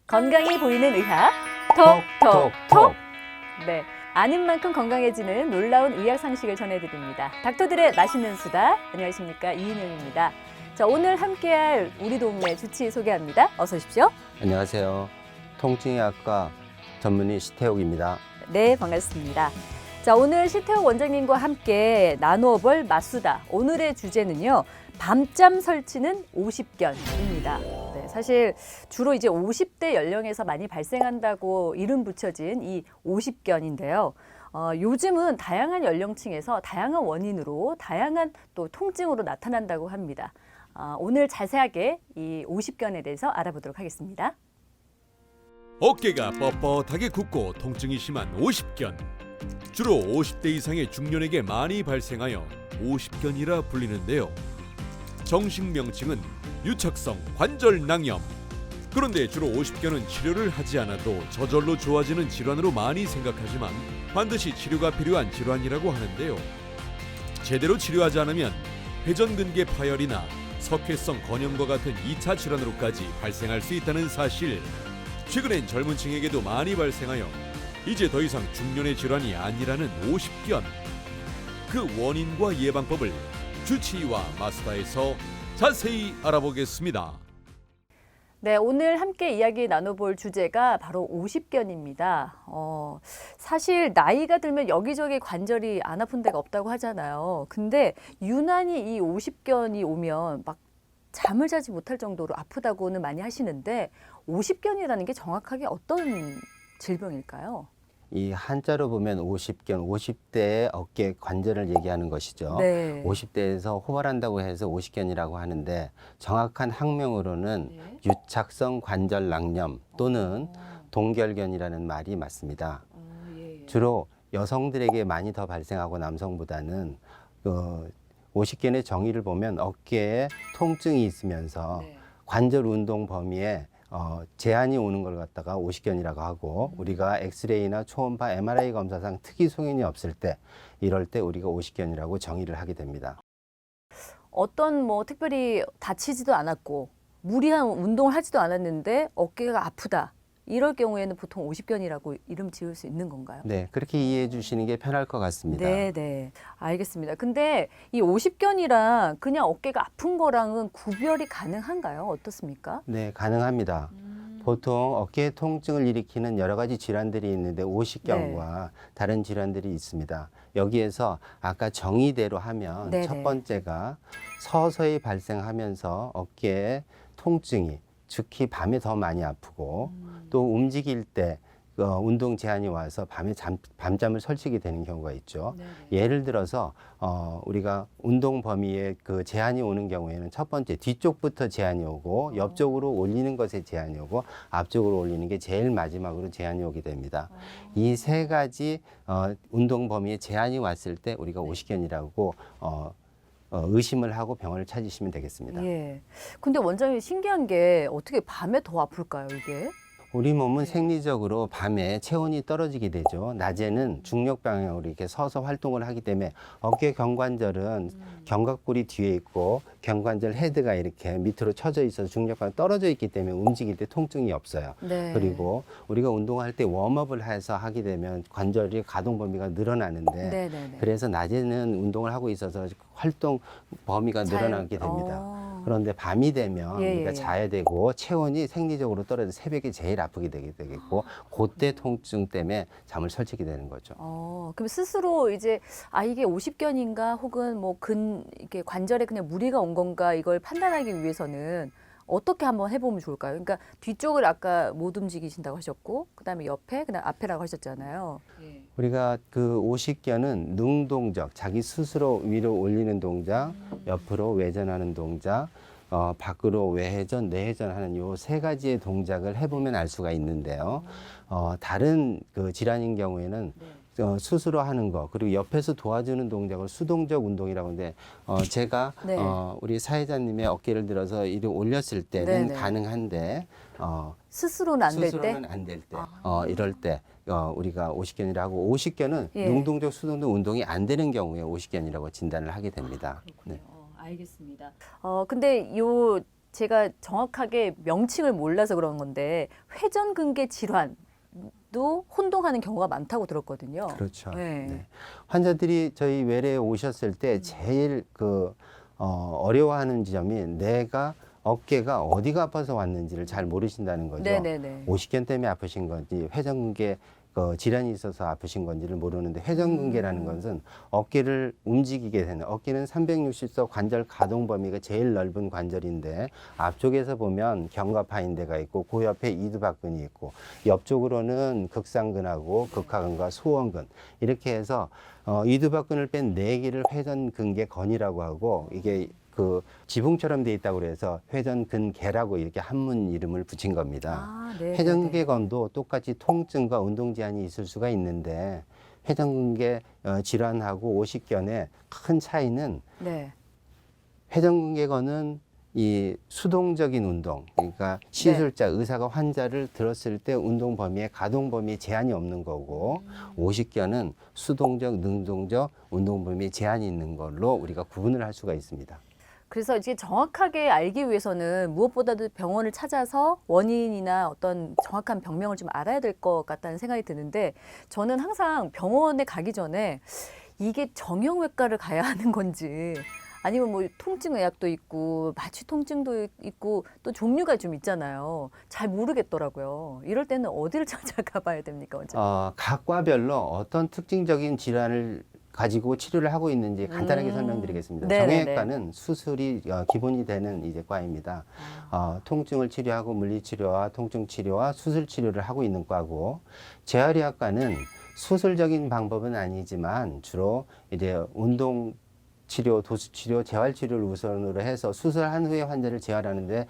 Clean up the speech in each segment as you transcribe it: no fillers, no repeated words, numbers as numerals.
건강해 보이는 의학 톡톡톡. 네, 아는 만큼 건강해지는 놀라운 의학 상식을 전해드립니다. 닥터들의 맛있는 수다. 안녕하십니까, 이인영입니다. 자, 오늘 함께할 우리 동네 주치 소개합니다. 어서 오십시오. 안녕하세요. 통증의학과 전문의 시태욱입니다. 네, 반갑습니다. 자, 오늘 시태욱 원장님과 함께 나누어 볼 맛수다. 오늘의 주제는요, 밤잠 설치는 50견입니다. 네, 사실 주로 이제 50대 연령에서 많이 발생한다고 이름 붙여진 이 50견인데요. 요즘은 다양한 연령층에서 다양한 원인으로 다양한 또 통증으로 나타난다고 합니다. 오늘 자세하게 이 50견에 대해서 알아보도록 하겠습니다. 어깨가 뻣뻣하게 굽고 통증이 심한 50견. 주로 50대 이상의 중년에게 많이 발생하여 50견이라 불리는데요. 정식 명칭은 유착성 관절낭염. 그런데 주로 50견은 치료를 하지 않아도 저절로 좋아지는 질환으로 많이 생각하지만 반드시 치료가 필요한 질환이라고 하는데요. 제대로 치료하지 않으면 회전근개 파열이나 석회성 건염과 같은 2차 질환으로까지 발생할 수 있다는 사실. 최근엔 젊은 층에게도 많이 발생하여 이제 더 이상 중년의 질환이 아니라는 50견. 그 원인과 예방법을 주치의와 마스터에서 자세히 알아보겠습니다. 네, 오늘 함께 이야기 나눠볼 주제가 바로 50견입니다. 사실 나이가 들면 여기저기 관절이 안 아픈 데가 없다고 하잖아요. 근데 유난히 이 50견이 오면 막 잠을 자지 못할 정도로 아프다고는 많이 하시는데 50견이라는 게 정확하게 어떤 질병일까요? 이 한자로 보면 50견, 50대의 어깨 관절을 얘기하는 것이죠. 네. 50대에서 호발한다고 해서 50견이라고 하는데 정확한 학명으로는 네. 유착성 관절낭염 또는 동결견이라는 말이 맞습니다. 예. 주로 여성들에게 많이 더 발생하고 남성보다는 50견의 정의를 보면 어깨에 통증이 있으면서 네. 관절 운동 범위에 제한이 오는 걸 갖다가 50견이라고 하고 우리가 엑스레이나 초음파, MRI 검사상 특이 소견이 없을 때 이럴 때 우리가 50견이라고 정의를 하게 됩니다. 어떤 뭐 특별히 다치지도 않았고 무리한 운동을 하지도 않았는데 어깨가 아프다. 이럴 경우에는 보통 50견이라고 이름 지을 수 있는 건가요? 네, 그렇게 이해해 주시는 게 편할 것 같습니다. 네, 네. 알겠습니다. 근데 이 50견이랑 그냥 어깨가 아픈 거랑은 구별이 가능한가요? 어떻습니까? 네, 가능합니다. 보통 어깨 통증을 일으키는 여러 가지 질환들이 있는데 50견과 다른 질환들이 있습니다. 여기에서 아까 정의대로 하면 네네. 첫 번째가 서서히 발생하면서 어깨에 통증이 특히 밤에 더 많이 아프고 또 움직일 때 운동 제한이 와서 밤에 밤잠을 설치게 되는 경우가 있죠. 네네. 예를 들어서 우리가 운동 범위에 그 제한이 오는 경우에는 첫 번째 뒤쪽부터 제한이 오고 옆쪽으로 올리는 것에 제한이 오고 앞쪽으로 올리는 게 제일 마지막으로 제한이 오게 됩니다. 이 세 가지 운동 범위에 제한이 왔을 때 우리가 50견이라고 의심을 하고 병원을 찾으시면 되겠습니다. 예. 근데 원장님 신기한 게 어떻게 밤에 더 아플까요, 이게? 우리 몸은 생리적으로 밤에 체온이 떨어지게 되죠. 낮에는 중력 방향으로 이렇게 서서 활동을 하기 때문에 어깨 경관절은 견갑골이 뒤에 있고 경관절 헤드가 이렇게 밑으로 쳐져 있어서 중력 방향 떨어져 있기 때문에 움직일 때 통증이 없어요. 네. 그리고 우리가 운동할 때 웜업을 해서 하게 되면 관절이 가동 범위가 늘어나는데 네네네. 그래서 낮에는 운동을 하고 있어서 활동 범위가 늘어나게 됩니다. 그런데 밤이 되면 예, 우리가 예. 자야 되고 체온이 생리적으로 떨어져 새벽에 제일 아프게 되겠고 그때 통증 때문에 잠을 설치게 되는 거죠. 그럼 스스로 이제 이게 50견인가 혹은 뭐 이렇게 관절에 그냥 무리가 온 건가 이걸 판단하기 위해서는 어떻게 한번 해보면 좋을까요? 그러니까 뒤쪽을 아까 못 움직이신다고 하셨고 그다음에 옆에 그다음 앞에라고 하셨잖아요. 우리가 그 50견은 능동적, 자기 스스로 위로 올리는 동작, 옆으로 외전하는 동작, 밖으로 외회전, 내회전하는 요 세 가지의 동작을 해보면 알 수가 있는데요. 다른 그 질환인 경우에는 스스로 하는 거 그리고 옆에서 도와주는 동작을 수동적 운동이라고 하는데 제가 네. 우리 사회자님의 어깨를 들어서 이렇게 올렸을 때는 네네. 가능한데 스스로는 안 될 때? 스스로는 안 될 때, 이럴 때 우리가 50견이라고 하고 50견은 예. 능동적 수동적 운동이 안 되는 경우에 50견이라고 진단을 하게 됩니다. 네. 알겠습니다. 근데 요 제가 정확하게 명칭을 몰라서 그런 건데 회전근개 질환도 혼동하는 경우가 많다고 들었거든요. 그렇죠. 네. 네. 환자들이 저희 외래에 오셨을 때 제일 어려워하는 지점이 내가 어깨가 어디가 아파서 왔는지를 잘 모르신다는 거죠. 네네네. 오십견 때문에 아프신 건지 회전근개 질환이 있어서 아프신 건지를 모르는데 회전근개라는 것은 어깨를 움직이게 되는, 어깨는 360도 관절 가동 범위가 제일 넓은 관절인데 앞쪽에서 보면 견갑하인대가 있고 그 옆에 이두박근이 있고 옆쪽으로는 극상근하고 극하근과 소원근 이렇게 해서 이두박근을 뺀 네 개를 회전근개건이라고 하고 이게 그 지붕처럼 돼 있다고 그래서 회전근개라고 이렇게 한문 이름을 붙인 겁니다. 아, 네. 회전근개건도 똑같이 통증과 운동 제한이 있을 수가 있는데 회전근개 질환하고 오십견의 큰 차이는 네. 회전근개건은 이 수동적인 운동, 그러니까 시술자, 의사가 환자를 들었을 때 운동 범위에 가동 범위에 제한이 없는 거고 오십견은 수동적, 능동적 운동 범위에 제한이 있는 걸로 우리가 구분을 할 수가 있습니다. 그래서 이제 정확하게 알기 위해서는 무엇보다도 병원을 찾아서 원인이나 어떤 정확한 병명을 좀 알아야 될 것 같다는 생각이 드는데 저는 항상 병원에 가기 전에 이게 정형외과를 가야 하는 건지 아니면 뭐 통증의학도 있고 마취 통증도 있고 또 종류가 좀 있잖아요. 잘 모르겠더라고요. 이럴 때는 어디를 찾아가 봐야 됩니까? 원장님? 각 과별로 어떤 특징적인 질환을 가지고 치료를 하고 있는지 간단하게 설명드리겠습니다. 네네네. 정형외과는 수술이 기본이 되는 이제 과입니다. 통증을 치료하고 물리치료와 통증치료와 수술치료를 하고 있는 과고, 재활의학과는 수술적인 방법은 아니지만 주로 이제 운동 치료, 도수치료, 재활치료를 우선으로 해서 수술한 후에 환자를 재활하는데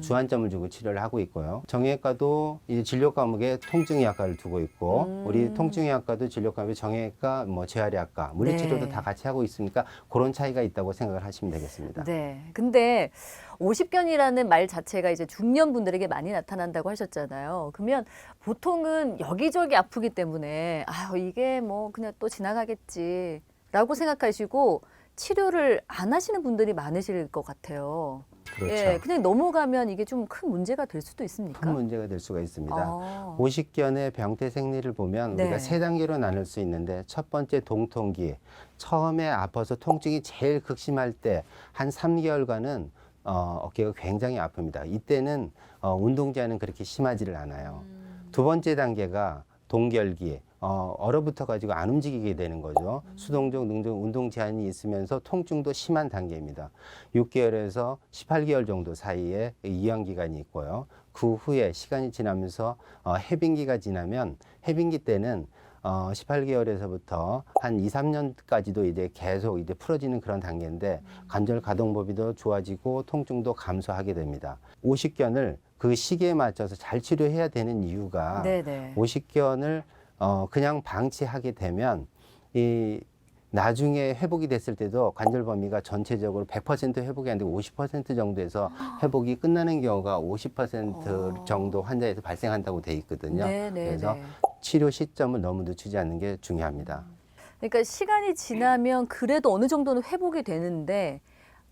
주안점을 주고 치료를 하고 있고요. 정형외과도 이제 진료 과목에 통증의학과를 두고 있고 우리 통증의학과도 진료 과목에 정형외과, 뭐 재활의학과, 물리치료도 네. 다 같이 하고 있으니까 그런 차이가 있다고 생각을 하시면 되겠습니다. 네. 근데 오십견이라는 말 자체가 이제 중년 분들에게 많이 나타난다고 하셨잖아요. 그러면 보통은 여기저기 아프기 때문에 이게 뭐 그냥 또 지나가겠지라고 생각하시고 치료를 안 하시는 분들이 많으실 것 같아요. 그렇죠. 예, 그냥 넘어가면 이게 좀 큰 문제가 될 수도 있습니까? 큰 문제가 될 수가 있습니다. 아. 오십견의 병태 생리를 보면 네. 우리가 세 단계로 나눌 수 있는데 첫 번째 동통기, 처음에 아파서 통증이 제일 극심할 때 한 3개월간은 어깨가 굉장히 아픕니다. 이때는 운동 제한은 그렇게 심하지를 않아요. 두 번째 단계가 동결기, 얼어붙어 가지고 안 움직이게 되는 거죠. 수동적, 능동, 운동 제한이 있으면서 통증도 심한 단계입니다. 6개월에서 18개월 정도 사이에 이완 기간이 있고요. 그 후에 시간이 지나면서 해빙기가 지나면 해빙기 때는 18개월에서부터 한 2, 3년까지도 이제 계속 이제 풀어지는 그런 단계인데 관절 가동 범위도 좋아지고 통증도 감소하게 됩니다. 오십견을 그 시기에 맞춰서 잘 치료해야 되는 이유가 네네. 오십견을 그냥 방치하게 되면 이 나중에 회복이 됐을 때도 관절 범위가 전체적으로 100% 회복이 안 되고 50% 정도에서 회복이 끝나는 경우가 50% 정도 환자에서 발생한다고 돼 있거든요. 네네네. 그래서 치료 시점을 너무 늦추지 않는 게 중요합니다. 그러니까 시간이 지나면 그래도 어느 정도는 회복이 되는데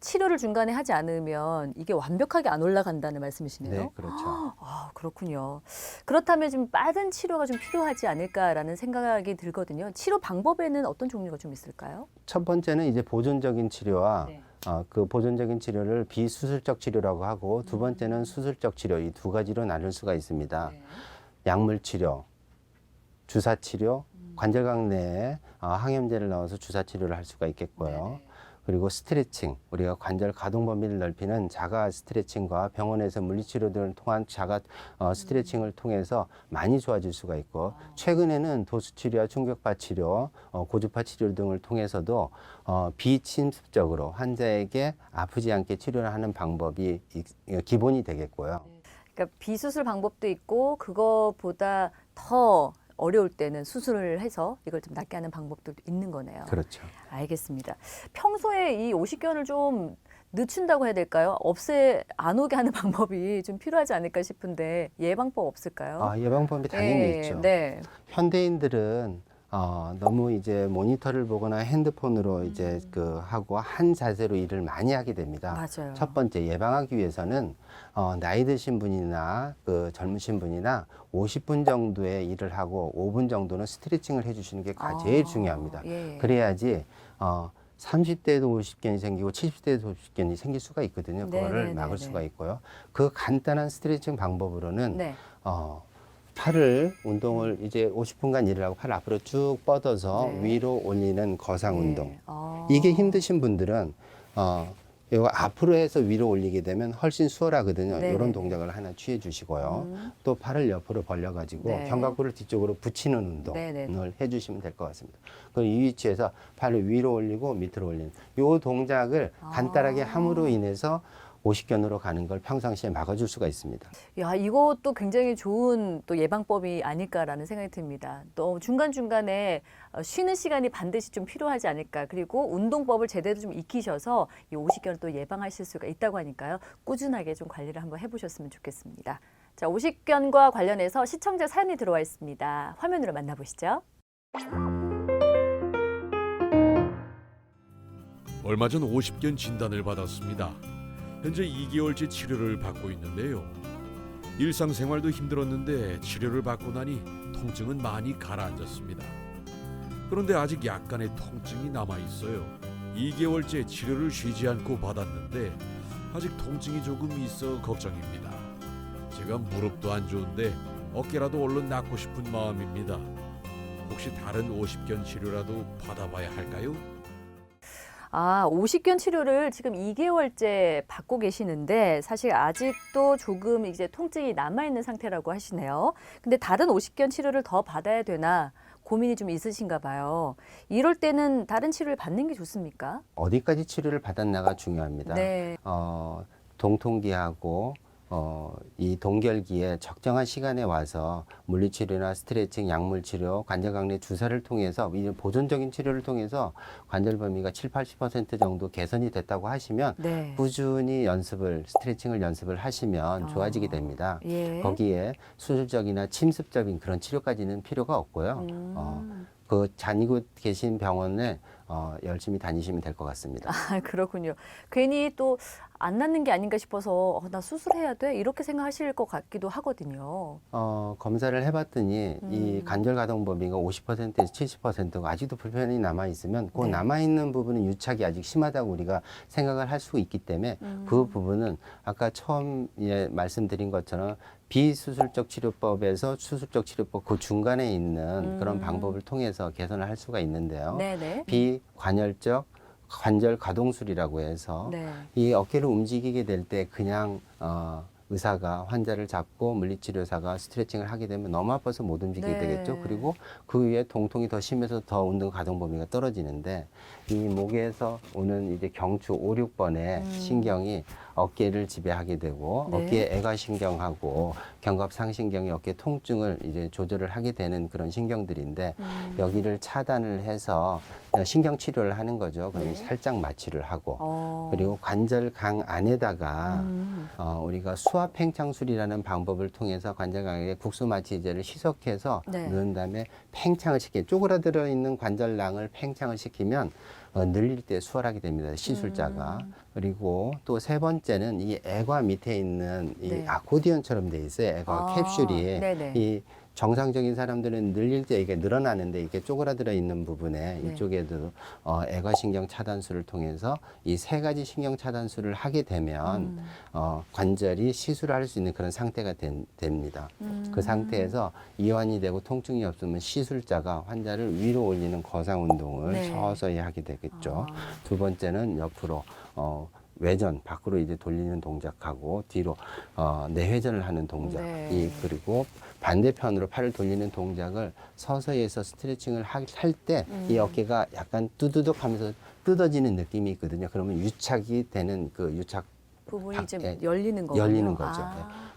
치료를 중간에 하지 않으면 이게 완벽하게 안 올라간다는 말씀이시네요. 네, 그렇죠. 그렇군요. 그렇다면 좀 빠른 치료가 좀 필요하지 않을까라는 생각이 들거든요. 치료 방법에는 어떤 종류가 좀 있을까요? 첫 번째는 이제 보존적인 치료와 네. 그 보존적인 치료를 비수술적 치료라고 하고 두 번째는 수술적 치료, 이 두 가지로 나눌 수가 있습니다. 네. 약물 치료, 주사 치료, 관절각 내에 항염제를 넣어서 주사 치료를 할 수가 있겠고요. 네네. 그리고 스트레칭, 우리가 관절 가동 범위를 넓히는 자가 스트레칭과 병원에서 물리치료 등을 통한 자가 스트레칭을 통해서 많이 좋아질 수가 있고, 최근에는 도수치료와 충격파 치료, 고주파 치료 등을 통해서도 비침습적으로 환자에게 아프지 않게 치료를 하는 방법이 기본이 되겠고요. 그러니까 비수술 방법도 있고 그거보다 더 어려울 때는 수술을 해서 이걸 좀 낫게 하는 방법도 있는 거네요. 그렇죠. 알겠습니다. 평소에 이 오십견을 좀 늦춘다고 해야 될까요? 안 오게 하는 방법이 좀 필요하지 않을까 싶은데 예방법 없을까요? 예방법이 당연히 있죠. 네. 현대인들은 너무 이제 모니터를 보거나 핸드폰으로 이제 하고 한 자세로 일을 많이 하게 됩니다. 맞아요. 첫 번째 예방하기 위해서는 나이 드신 분이나 젊으신 분이나 50분 정도의 일을 하고 5분 정도는 스트레칭을 해주시는 게 제일 중요합니다. 예. 그래야지 30대에도 50견이 생기고 70대에도 50견이 생길 수가 있거든요. 그거를 네네네네. 막을 수가 있고요. 그 간단한 스트레칭 방법으로는 네. 팔을 운동을 이제 50분간 일을 하고 팔을 앞으로 쭉 뻗어서 네. 위로 올리는 거상 운동. 네. 이게 힘드신 분들은 이거 앞으로 해서 위로 올리게 되면 훨씬 수월하거든요. 네네네. 이런 동작을 하나 취해 주시고요. 또 팔을 옆으로 벌려 가지고 네. 견갑골을 뒤쪽으로 붙이는 운동을 네네네. 해 주시면 될 것 같습니다. 그럼 이 위치에서 팔을 위로 올리고 밑으로 올리는 이 동작을 간단하게 함으로 인해서 50견으로 가는 걸 평상시에 막아줄 수가 있습니다. 야, 이것도 굉장히 좋은 또 예방법이 아닐까라는 생각이 듭니다. 또 중간중간에 쉬는 시간이 반드시 좀 필요하지 않을까. 그리고 운동법을 제대로 좀 익히셔서 이 50견을 또 예방하실 수가 있다고 하니까요. 꾸준하게 좀 관리를 한번 해보셨으면 좋겠습니다. 자, 50견과 관련해서 시청자 사연이 들어와 있습니다. 화면으로 만나보시죠. 얼마 전 50견 진단을 받았습니다. 현재 2개월째 치료를 받고 있는데요. 일상생활도 힘들었는데 치료를 받고 나니 통증은 많이 가라앉았습니다. 그런데 아직 약간의 통증이 남아있어요. 2개월째 치료를 쉬지 않고 받았는데 아직 통증이 조금 있어 걱정입니다. 제가 무릎도 안 좋은데 어깨라도 얼른 낫고 싶은 마음입니다. 혹시 다른 50견 치료라도 받아봐야 할까요? 50견 치료를 지금 2개월째 받고 계시는데 사실 아직도 조금 이제 통증이 남아있는 상태라고 하시네요. 근데 다른 50견 치료를 더 받아야 되나 고민이 좀 있으신가 봐요. 이럴 때는 다른 치료를 받는 게 좋습니까? 어디까지 치료를 받았나가 중요합니다. 네. 동통기하고 이 동결기에 적정한 시간에 와서 물리치료나 스트레칭, 약물치료, 관절강내 주사를 통해서 이런 보존적인 치료를 통해서 관절 범위가 7, 80% 정도 개선이 됐다고 하시면 네. 꾸준히 스트레칭을 연습을 하시면 좋아지게 됩니다. 예. 거기에 수술적이나 침습적인 그런 치료까지는 필요가 없고요. 다니고 계신 병원에 열심히 다니시면 될 것 같습니다. 그렇군요. 괜히 또 안 낫는 게 아닌가 싶어서 나 수술해야 돼? 이렇게 생각하실 것 같기도 하거든요. 검사를 해봤더니 이 관절 가동 범위가 50%에서 70%가 아직도 불편이 남아 있으면 그 네. 남아 있는 부분은 유착이 아직 심하다고 우리가 생각을 할 수 있기 때문에 그 부분은 아까 처음에 말씀드린 것처럼 비수술적 치료법에서 수술적 치료법 그 중간에 있는 그런 방법을 통해서 개선을 할 수가 있는데요. 네네. 비관절적 관절 가동술이라고 해서 네. 이 어깨를 움직이게 될 때 그냥 의사가 환자를 잡고 물리치료사가 스트레칭을 하게 되면 너무 아파서 못 움직이게 네. 되겠죠. 그리고 그 위에 동통이 더 심해서 더 운동 가동 범위가 떨어지는데 이 목에서 오는 이제 경추 5, 6번의 신경이 어깨를 지배하게 되고 네. 어깨의 애가신경하고 견갑상신경이 어깨 통증을 이제 조절을 하게 되는 그런 신경들인데 여기를 차단을 해서 신경 치료를 하는 거죠. 그러면 살짝 마취를 하고 그리고 관절강 안에다가 우리가 수압팽창술이라는 방법을 통해서 관절강에 국수마취제를 희석해서 네. 넣은 다음에 팽창을 시켜 쪼그라들어 있는 관절낭을 팽창을 시키면 늘릴 때 수월하게 됩니다. 시술자가. 그리고 또 세 번째는 이 애과 밑에 있는 이 네. 아코디언처럼 돼 있어요. 애과 캡슐이 네네. 이 정상적인 사람들은 늘릴 때 이게 늘어나는데 이게 쪼그라들어 있는 부분에 네. 이쪽에도 애과신경 차단술을 통해서 이 세 가지 신경 차단술을 하게 되면 관절이 시술할 수 있는 그런 상태가 됩니다. 그 상태에서 이완이 되고 통증이 없으면 시술자가 환자를 위로 올리는 거상 운동을 네. 서서히 하게 되겠죠. 두 번째는 옆으로 외전 밖으로 이제 돌리는 동작하고 뒤로 내회전을 하는 동작. 네. 그리고 반대편으로 팔을 돌리는 동작을 서서히 해서 스트레칭을 할 때 이 어깨가 약간 뚜두둑 하면서 뜯어지는 느낌이 있거든요. 그러면 유착이 되는 그 유착 부분이 좀 예, 열리는 거군요. 열리는 거죠.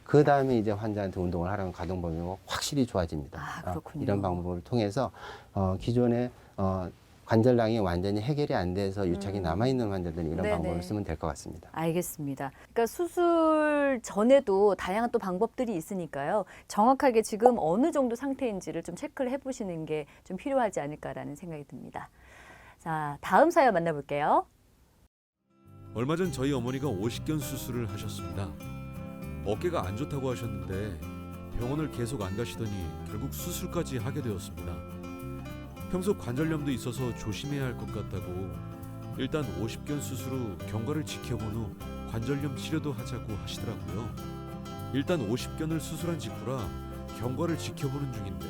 그 다음에 이제 환자한테 운동을 하라면 가동 범위가 확실히 좋아집니다. 그렇군요. 이런 방법을 통해서 기존에 관절낭이 완전히 해결이 안 돼서 유착이 남아있는 환자들은 이런 네네. 방법을 쓰면 될 것 같습니다. 알겠습니다. 그러니까 수술 전에도 다양한 또 방법들이 있으니까요. 정확하게 지금 어느 정도 상태인지를 좀 체크를 해보시는 게 좀 필요하지 않을까라는 생각이 듭니다. 자, 다음 사연 만나볼게요. 얼마 전 저희 어머니가 오십견 수술을 하셨습니다. 어깨가 안 좋다고 하셨는데 병원을 계속 안 가시더니 결국 수술까지 하게 되었습니다. 평소 관절염도 있어서 조심해야 할 것 같다고 일단 오십견 수술 후 경과를 지켜본 후 관절염 치료도 하자고 하시더라고요. 일단 오십견을 수술한 직후라 경과를 지켜보는 중인데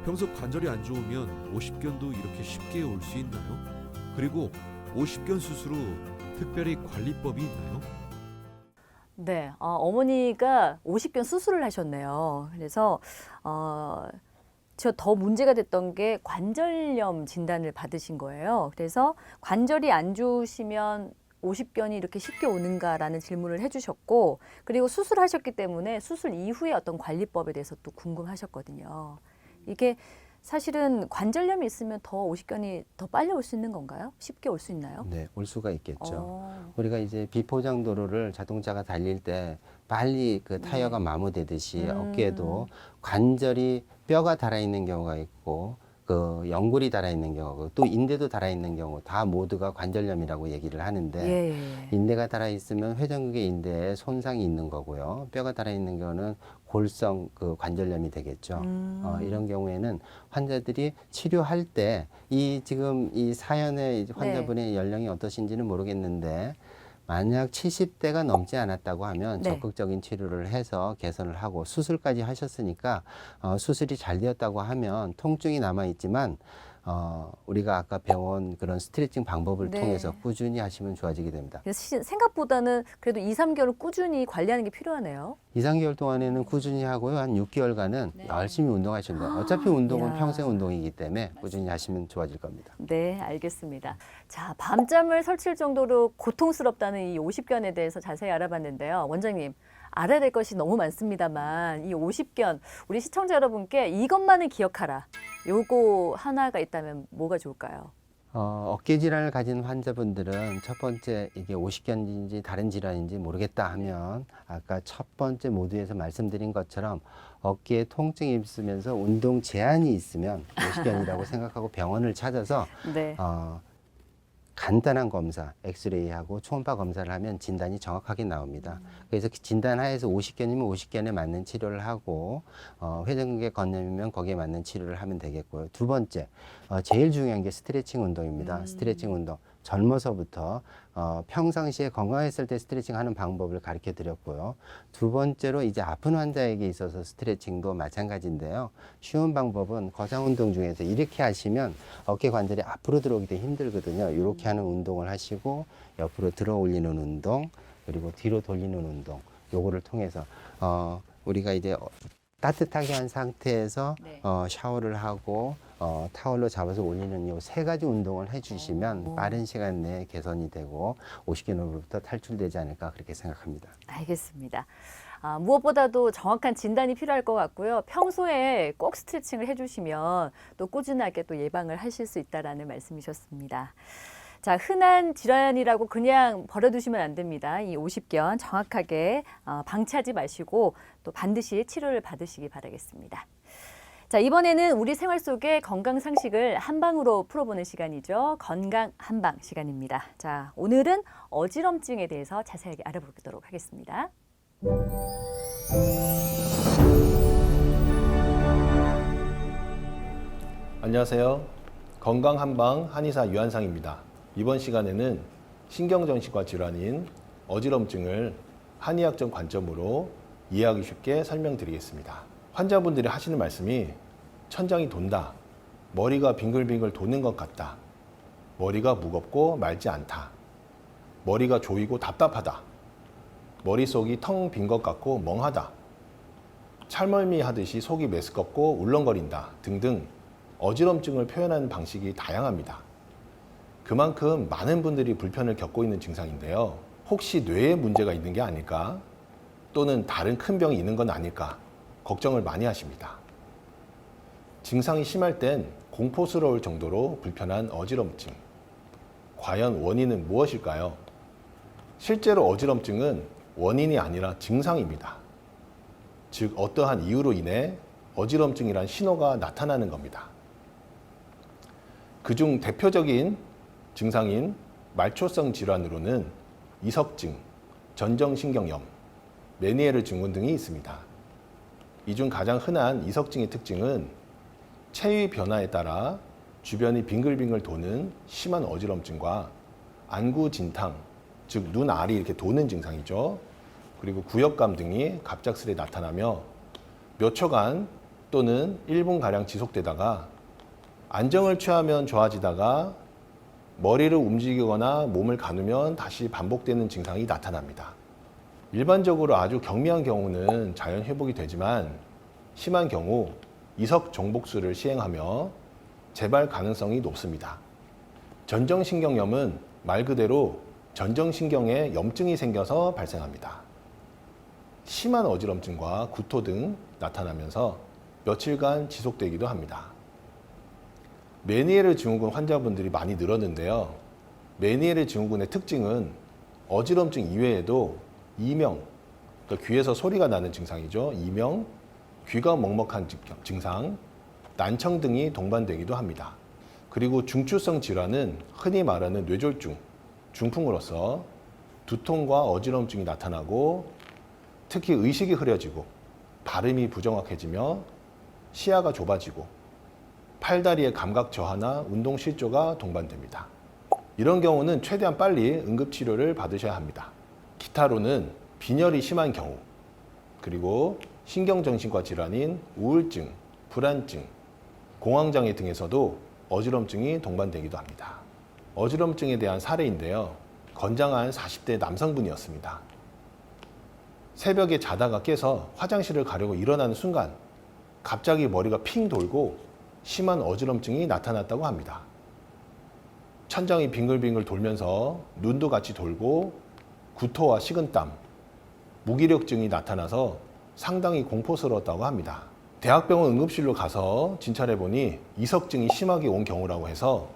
평소 관절이 안 좋으면 오십견도 이렇게 쉽게 올 수 있나요? 그리고 오십견 수술 후 특별히 관리법이 있나요? 네, 어머니가 오십견 수술을 하셨네요. 그래서 저 더 문제가 됐던 게 관절염 진단을 받으신 거예요. 그래서 관절이 안 좋으시면 오십견이 이렇게 쉽게 오는가라는 질문을 해주셨고, 그리고 수술하셨기 때문에 수술 이후에 어떤 관리법에 대해서 또 궁금하셨거든요. 이게 사실은 관절염이 있으면 더 오십견이 더 빨리 올 수 있는 건가요? 쉽게 올 수 있나요? 네, 올 수가 있겠죠. 우리가 이제 비포장 도로를 자동차가 달릴 때 빨리 그 타이어가 마모되듯이 어깨에도 관절이 뼈가 달아있는 경우가 있고 그 연골이 달아있는 경우고 또 인대도 달아있는 경우 다 모두가 관절염이라고 얘기를 하는데 예. 인대가 달아있으면 회전근개 인대에 손상이 있는 거고요. 뼈가 달아있는 경우는 골성 그 관절염이 되겠죠. 이런 경우에는 환자들이 치료할 때 이 지금 이 사연의 환자분의 연령이 어떠신지는 모르겠는데 만약 70대가 넘지 않았다고 하면 네. 적극적인 치료를 해서 개선을 하고 수술까지 하셨으니까 수술이 잘 되었다고 하면 통증이 남아있지만 우리가 아까 배운 그런 스트레칭 방법을 네. 통해서 꾸준히 하시면 좋아지게 됩니다. 그래서 생각보다는 그래도 2, 3개월을 꾸준히 관리하는 게 필요하네요. 2, 3개월 동안에는 꾸준히 하고요. 한 6개월간은 열심히 운동하시면 돼요. 어차피 운동은 야. 평생 운동이기 때문에 꾸준히 하시면 좋아질 겁니다. 네, 알겠습니다. 자, 밤잠을 설칠 정도로 고통스럽다는 이 오십견에 대해서 자세히 알아봤는데요. 원장님, 알아야 될 것이 너무 많습니다만 이 오십견, 우리 시청자 여러분께 이것만은 기억하라. 요거 하나가 있다면 뭐가 좋을까요? 어깨 질환을 가진 환자분들은 첫 번째 이게 오십견인지 다른 질환인지 모르겠다 하면 아까 첫 번째 모두에서 말씀드린 것처럼 어깨에 통증이 있으면서 운동 제한이 있으면 오십견이라고 생각하고 병원을 찾아서 네. 간단한 검사, 엑스레이하고 초음파 검사를 하면 진단이 정확하게 나옵니다. 그래서 진단하에서 오십견이면 오십견에 맞는 치료를 하고 회전근개 건염이면 거기에 맞는 치료를 하면 되겠고요. 두 번째, 제일 중요한 게 스트레칭 운동입니다. 스트레칭 운동. 젊어서부터 평상시에 건강했을 때 스트레칭 하는 방법을 가르쳐 드렸고요. 두 번째로 이제 아픈 환자에게 있어서 스트레칭도 마찬가지인데요. 쉬운 방법은 거상 운동 중에서 이렇게 하시면 어깨 관절이 앞으로 들어오기 도 힘들거든요. 이렇게 하는 운동을 하시고 옆으로 들어 올리는 운동 그리고 뒤로 돌리는 운동 요거를 통해서 우리가 이제 따뜻하게 한 상태에서 네. 샤워를 하고 타월로 잡아서 올리는 요 세 가지 운동을 해주시면 빠른 시간 내에 개선이 되고 오십견으로부터 탈출되지 않을까 그렇게 생각합니다. 알겠습니다. 무엇보다도 정확한 진단이 필요할 것 같고요. 평소에 꼭 스트레칭을 해주시면 또 꾸준하게 또 예방을 하실 수 있다라는 말씀이셨습니다. 자, 흔한 질환이라고 그냥 버려두시면 안 됩니다. 이 오십견 정확하게 방치하지 마시고 또 반드시 치료를 받으시기 바라겠습니다. 자, 이번에는 우리 생활 속의 건강 상식을 한방으로 풀어보는 시간이죠. 건강 한방 시간입니다. 자, 오늘은 어지럼증에 대해서 자세하게 알아보도록 하겠습니다. 안녕하세요. 건강 한방 한의사 유한상입니다. 이번 시간에는 신경정신과 질환인 어지럼증을 한의학적 관점으로 이해하기 쉽게 설명드리겠습니다. 환자분들이 하시는 말씀이 천장이 돈다, 머리가 빙글빙글 도는 것 같다, 머리가 무겁고 맑지 않다, 머리가 조이고 답답하다, 머릿속이 텅 빈 것 같고 멍하다, 찰멀미 하듯이 속이 메스껍고 울렁거린다 등등 어지럼증을 표현하는 방식이 다양합니다. 그만큼 많은 분들이 불편을 겪고 있는 증상인데요. 혹시 뇌에 문제가 있는 게 아닐까? 또는 다른 큰 병이 있는 건 아닐까? 걱정을 많이 하십니다. 증상이 심할 땐 공포스러울 정도로 불편한 어지럼증. 과연 원인은 무엇일까요? 실제로 어지럼증은 원인이 아니라 증상입니다. 즉, 어떠한 이유로 인해 어지럼증이란 신호가 나타나는 겁니다. 그중 대표적인 증상인 말초성 질환으로는 이석증, 전정신경염, 메니에르 증후군 등이 있습니다. 이 중 가장 흔한 이석증의 특징은 체위 변화에 따라 주변이 빙글빙글 도는 심한 어지럼증과 안구진탕, 즉 눈알이 이렇게 도는 증상이죠. 그리고 구역감 등이 갑작스레 나타나며 몇 초간 또는 1분가량 지속되다가 안정을 취하면 좋아지다가 머리를 움직이거나 몸을 가누면 다시 반복되는 증상이 나타납니다. 일반적으로 아주 경미한 경우는 자연 회복이 되지만 심한 경우 이석 정복술을 시행하며 재발 가능성이 높습니다. 전정신경염은 말 그대로 전정신경에 염증이 생겨서 발생합니다. 심한 어지럼증과 구토 등 나타나면서 며칠간 지속되기도 합니다. 메니에르 증후군 환자분들이 많이 늘었는데요. 메니에르 증후군의 특징은 어지럼증 이외에도 이명, 그러니까 귀에서 소리가 나는 증상이죠. 이명, 귀가 먹먹한 증상, 난청 등이 동반되기도 합니다. 그리고 중추성 질환은 흔히 말하는 뇌졸중, 중풍으로서 두통과 어지럼증이 나타나고 특히 의식이 흐려지고 발음이 부정확해지며 시야가 좁아지고 팔다리의 감각 저하나 운동 실조가 동반됩니다. 이런 경우는 최대한 빨리 응급치료를 받으셔야 합니다. 기타로는 빈혈이 심한 경우, 그리고 신경정신과 질환인 우울증, 불안증, 공황장애 등에서도 어지럼증이 동반되기도 합니다. 어지럼증에 대한 사례인데요. 건장한 40대 남성분이었습니다. 새벽에 자다가 깨서 화장실을 가려고 일어나는 순간 갑자기 머리가 핑 돌고 심한 어지럼증이 나타났다고 합니다. 천장이 빙글빙글 돌면서 눈도 같이 돌고 구토와 식은땀, 무기력증이 나타나서 상당히 공포스러웠다고 합니다. 대학병원 응급실로 가서 진찰해보니 이석증이 심하게 온 경우라고 해서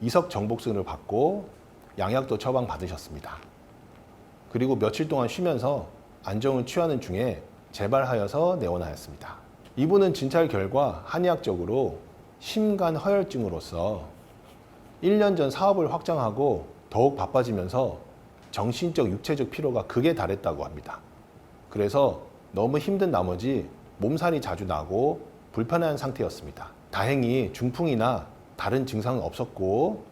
이석 정복술을 받고 양약도 처방받으셨습니다. 그리고 며칠 동안 쉬면서 안정을 취하는 중에 재발하여서 내원하였습니다. 이분은 진찰 결과 한의학적으로 심간 허혈증으로서 1년 전 사업을 확장하고 더욱 바빠지면서 정신적, 육체적 피로가 극에 달했다고 합니다. 그래서 너무 힘든 나머지 몸살이 자주 나고 불편한 상태였습니다. 다행히 중풍이나 다른 증상은 없었고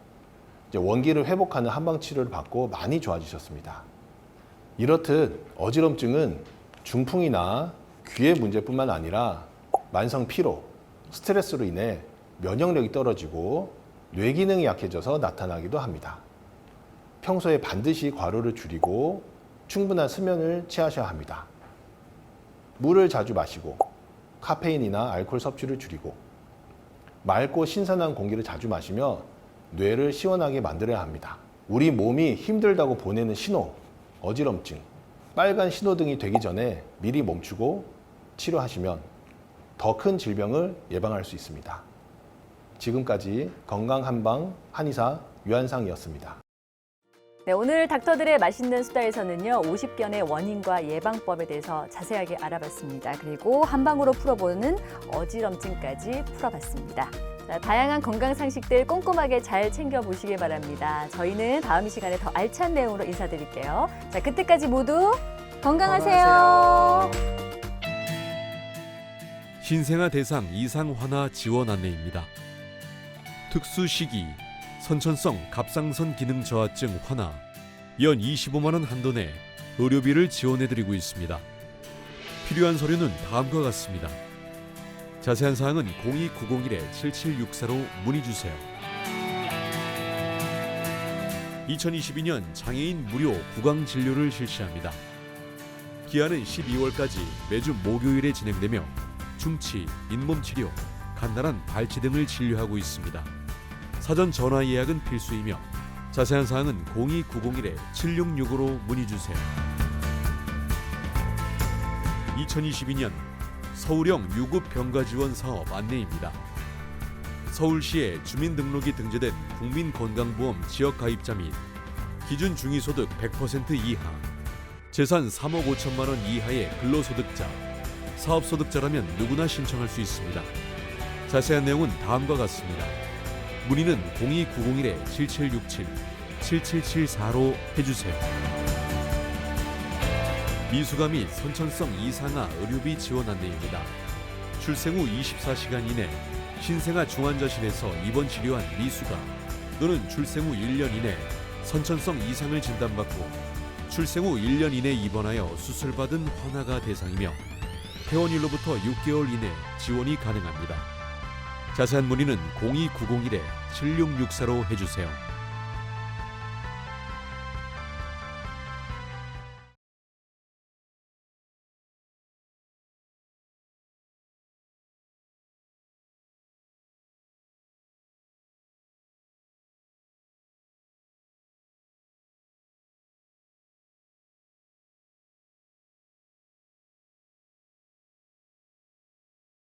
이제 원기를 회복하는 한방 치료를 받고 많이 좋아지셨습니다. 이렇듯 어지럼증은 중풍이나 귀의 문제뿐만 아니라 만성 피로, 스트레스로 인해 면역력이 떨어지고 뇌 기능이 약해져서 나타나기도 합니다. 평소에 반드시 과로를 줄이고 충분한 수면을 취하셔야 합니다. 물을 자주 마시고 카페인이나 알코올 섭취를 줄이고 맑고 신선한 공기를 자주 마시며 뇌를 시원하게 만들어야 합니다. 우리 몸이 힘들다고 보내는 신호, 어지럼증, 빨간 신호등이 되기 전에 미리 멈추고 치료하시면 더 큰 질병을 예방할 수 있습니다. 지금까지 건강한방 한의사 유한상이었습니다. 네, 오늘 닥터들의 맛있는 수다에서는요, 50견의 원인과 예방법에 대해서 자세하게 알아봤습니다. 그리고 한방으로 풀어보는 어지럼증까지 풀어봤습니다. 자, 다양한 건강 상식들 꼼꼼하게 잘 챙겨보시길 바랍니다. 저희는 다음 이 시간에 더 알찬 내용으로 인사드릴게요. 자, 그때까지 모두 건강하세요. 신생아 대상 이상 환아 지원 안내입니다. 특수 시기 선천성 갑상선 기능 저하증 환아 연 25만 원 한도 내 의료비를 지원해드리고 있습니다. 필요한 서류는 다음과 같습니다. 자세한 사항은 02901-7764로 문의주세요. 2022년 장애인 무료 구강 진료를 실시합니다. 기한은 12월까지 매주 목요일에 진행되며 충치, 잇몸 치료, 간단한 발치 등을 진료하고 있습니다. 사전 전화 예약은 필수이며 자세한 사항은 02901-7665로 문의주세요. 2022년 서울형 유급 병가 지원 사업 안내입니다. 서울시에 주민등록이 등재된 국민건강보험 지역가입자 및 기준 중위소득 100% 이하, 재산 3억 5천만 원 이하의 근로소득자, 사업소득자라면 누구나 신청할 수 있습니다. 자세한 내용은 다음과 같습니다. 문의는 02901-7767, 7774로 해주세요. 미수가 및 선천성 이상아 의료비 지원 안내입니다. 출생 후 24시간 이내 신생아 중환자실에서 입원 치료한 미수가 또는 출생 후 1년 이내 선천성 이상을 진단받고 출생 후 1년 이내 입원하여 수술받은 환아가 대상이며 퇴원일로부터 6개월 이내 지원이 가능합니다. 자세한 문의는 02901-7664로 해주세요.